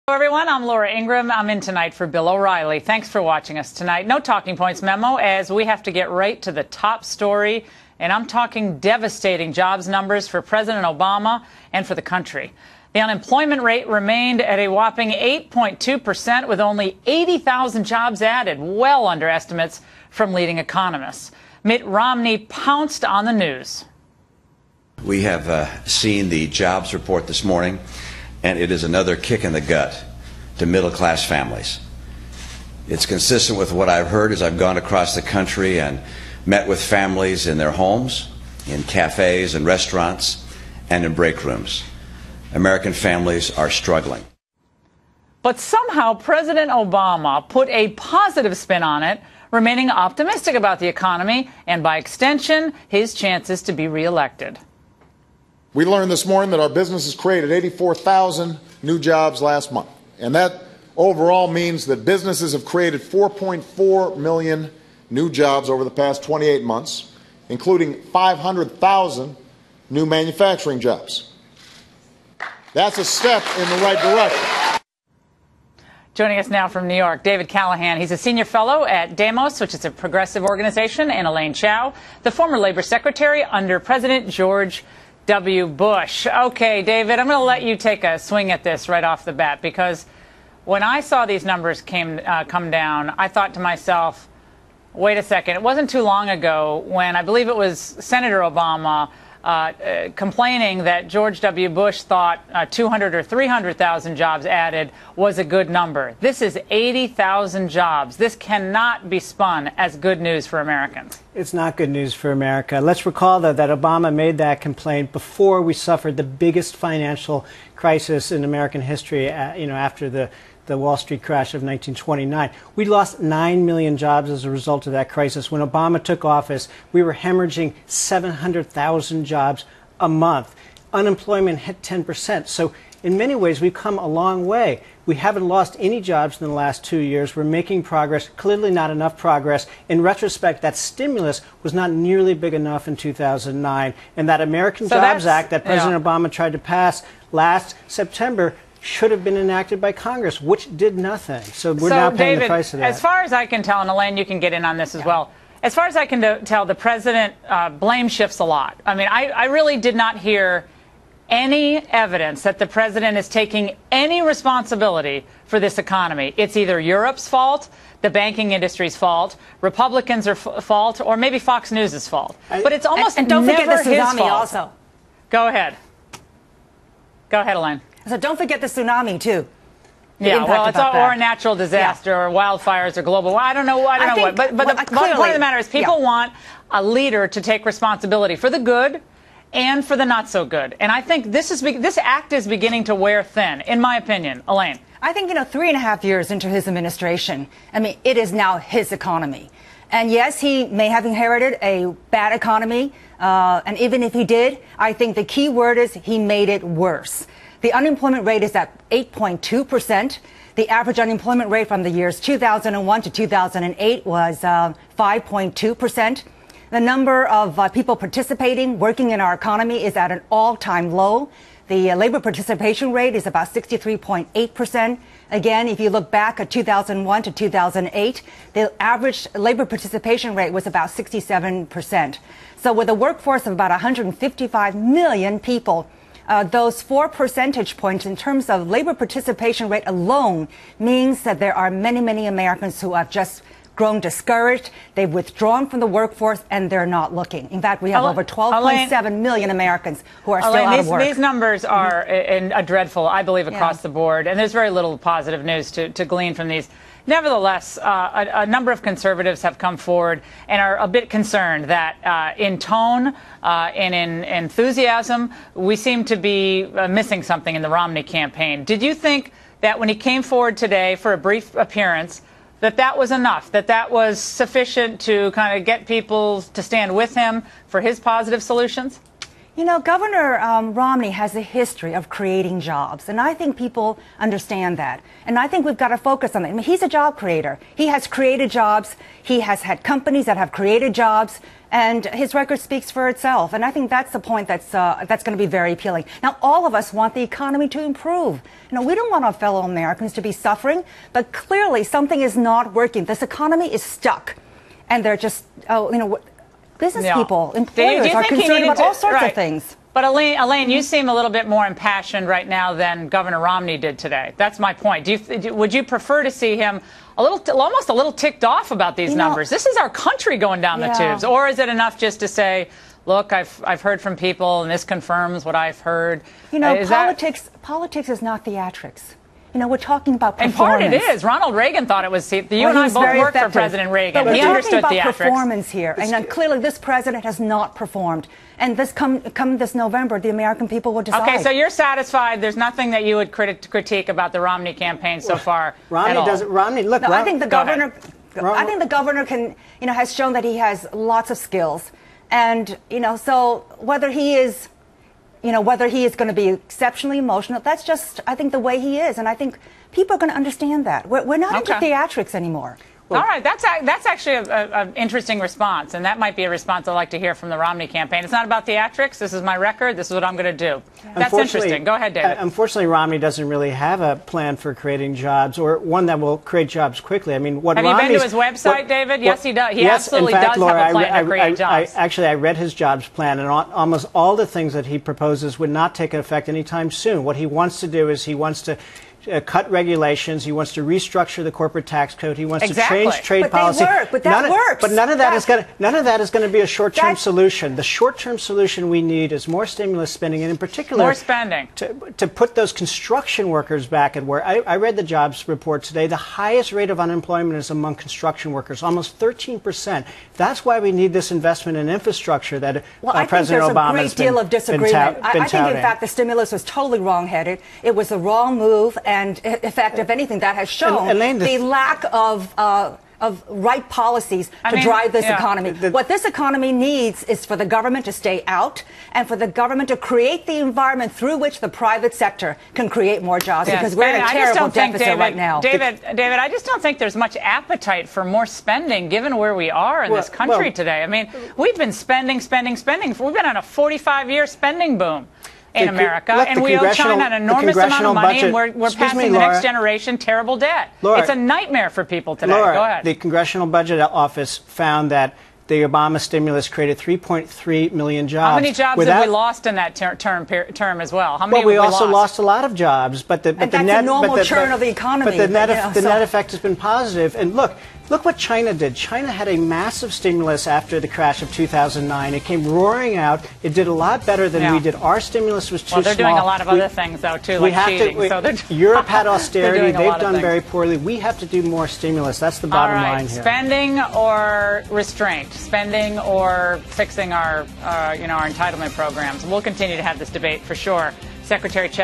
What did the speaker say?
Hello everyone, I'm Laura Ingraham. I'm in tonight for Bill O'Reilly. Thanks for watching us tonight. No talking points memo, as we have to get right to the top story, and I'm talking devastating jobs numbers for President Obama and for the country. The unemployment rate remained at a whopping 8.2%, with only 80,000 jobs added, well under estimates from leading economists. Mitt Romney pounced on the news. We have seen the jobs report this morning, and it is another kick in the gut to middle-class families. It's consistent with what I've heard as I've gone across the country and met with families in their homes, in cafes and restaurants, and in break rooms. American families are struggling. But somehow President Obama put a positive spin on it, remaining optimistic about the economy and, by extension, his chances to be reelected. We learned this morning that our businesses created 84,000 new jobs last month. And that overall means that businesses have created 4.4 million new jobs over the past 28 months, including 500,000 new manufacturing jobs. That's a step in the right direction. Joining us now from New York, David Callahan. He's a senior fellow at Demos, which is a progressive organization, and Elaine Chao, the former labor secretary under President George W. Bush. Okay, David, I'm going to let you take a swing at this right off the bat, because when I saw these numbers come down, I thought to myself, wait a second, it wasn't too long ago when I believe it was Senator Obama complaining that George W. Bush thought 200 or 300,000 jobs added was a good number. This is 80,000 jobs. This cannot be spun as good news for Americans. It's not good news for America. Let's recall, though, that Obama made that complaint before we suffered the biggest financial crisis in American history, after the Wall Street crash of 1929. We lost 9 million jobs as a result of that crisis. When Obama took office, we were hemorrhaging 700,000 jobs a month. Unemployment hit 10%. So in many ways, we've come a long way. We haven't lost any jobs in the last 2 years. We're making progress, clearly not enough progress. In retrospect, that stimulus was not nearly big enough in 2009. And that American Jobs Act that President Obama tried to pass last September should have been enacted by Congress, which did nothing. So we're now paying the price of that. As far as I can tell, and Elaine, you can get in on this as well, as far as I can tell, the president blame shifts a lot. I mean, I really did not hear any evidence that the president is taking any responsibility for this economy. It's either Europe's fault, the banking industry's fault, Republicans' fault, or maybe Fox News' fault. But it's almost and don't forget never the tsunami his fault. also. Go ahead. Go ahead, Elaine. So don't forget the tsunami, too. Yeah, well, it's or a natural disaster or wildfires or global. I don't know what. But the point of the matter is people want a leader to take responsibility for the good and for the not so good. And I think this act is beginning to wear thin, in my opinion. Elaine. I think, 3.5 years into his administration, it is now his economy. And yes, he may have inherited a bad economy. And even if he did, I think the key word is he made it worse. The unemployment rate is at 8.2%. The average unemployment rate from the years 2001 to 2008 was 5.2%. The number of people participating, working in our economy is at an all-time low. The labor participation rate is about 63.8%. Again, if you look back at 2001 to 2008, the average labor participation rate was about 67%. So with a workforce of about 155 million people, those 4 percentage points in terms of labor participation rate alone means that there are many, many Americans who have just grown discouraged. They've withdrawn from the workforce, and they're not looking. In fact, we have over 12.7 million Americans who are still out of work. These numbers are dreadful, I believe, across the board, and there's very little positive news to glean from these. Nevertheless, a number of conservatives have come forward and are a bit concerned that in tone and in enthusiasm, we seem to be missing something in the Romney campaign. Did you think that when he came forward today for a brief appearance, that was enough, that was sufficient to kind of get people to stand with him for his positive solutions? You know, Governor Romney has a history of creating jobs, and I think people understand that. And I think we've got to focus on that. I mean, he's a job creator. He has created jobs. He has had companies that have created jobs, and his record speaks for itself. And I think that's the point that's going to be very appealing. Now, all of us want the economy to improve. You know, we don't want our fellow Americans to be suffering, but clearly something is not working. This economy is stuck, and they're just, business people, employers are concerned about all sorts of things. But Elaine, you seem a little bit more impassioned right now than Governor Romney did today. That's my point. Would you prefer to see him almost a little ticked off about these numbers? This is our country going down the tubes. Or is it enough just to say, look, I've heard from people, and this confirms what I've heard? You know, politics is not theatrics. You know, we're talking about performance. And part it is. Ronald Reagan thought it was. You and I both worked for President Reagan. But he understood talking about theatrics. Performance here, and clearly this president has not performed. And this come this November, the American people will decide. Okay, so you're satisfied. There's nothing that you would critique about the Romney campaign so far. Romney doesn't. Romney, look. No, I think the governor. I think the governor can, has shown that he has lots of skills, and so whether he is. Whether he is going to be exceptionally emotional, that's just, I think, the way he is. And I think people are going to understand that. We're not into theatrics anymore. All right. That's actually an interesting response. And that might be a response I'd like to hear from the Romney campaign. It's not about theatrics. This is my record. This is what I'm going to do. That's interesting. Go ahead, David. Unfortunately, Romney doesn't really have a plan for creating jobs or one that will create jobs quickly. I mean, what Have Romney's, you been to his website, David? Yes, he does. He absolutely in fact, does Laura, have a plan to create jobs. I read his jobs plan, and almost all the things that he proposes would not take effect anytime soon. What he wants to do is he wants to cut regulations. He wants to restructure the corporate tax code. He wants to change trade policy. But that works. But none of that is going to be a short-term solution. The short-term solution we need is more stimulus spending, and in particular, more spending to put those construction workers back at work. I read the jobs report today. The highest rate of unemployment is among construction workers, almost 13%. That's why we need this investment in infrastructure that President Obama has been touting. I think there's a great deal of disagreement. I think, in fact, the stimulus was totally wrong-headed. It was the wrong move. And in fact, if anything, that has shown the lack of right policies to drive this economy. What this economy needs is for the government to stay out and for the government to create the environment through which the private sector can create more jobs, because we're in a terrible deficit right now. David, I just don't think there's much appetite for more spending given where we are in this country today. I mean, we've been spending. We've been on a 45-year spending boom in America, and we owe China an enormous amount of money, and we're passing the next generation terrible debt. It's a nightmare for people today. Laura, go ahead. The Congressional Budget Office found that the Obama stimulus created 3.3 million jobs. How many jobs have we lost in that term as well? How many have we also lost a lot of jobs, but the normal churn of the economy. But the net effect has been positive. And look what China did. China had a massive stimulus after the crash of 2009. It came roaring out. It did a lot better than we did. Our stimulus was too small. Well, they're doing a lot of other things, though, too, like cheating. Europe had austerity. They've done very poorly. We have to do more stimulus. That's the bottom line here. Spending or restraint? Spending or fixing our entitlement programs? We'll continue to have this debate for sure. Secretary Chad.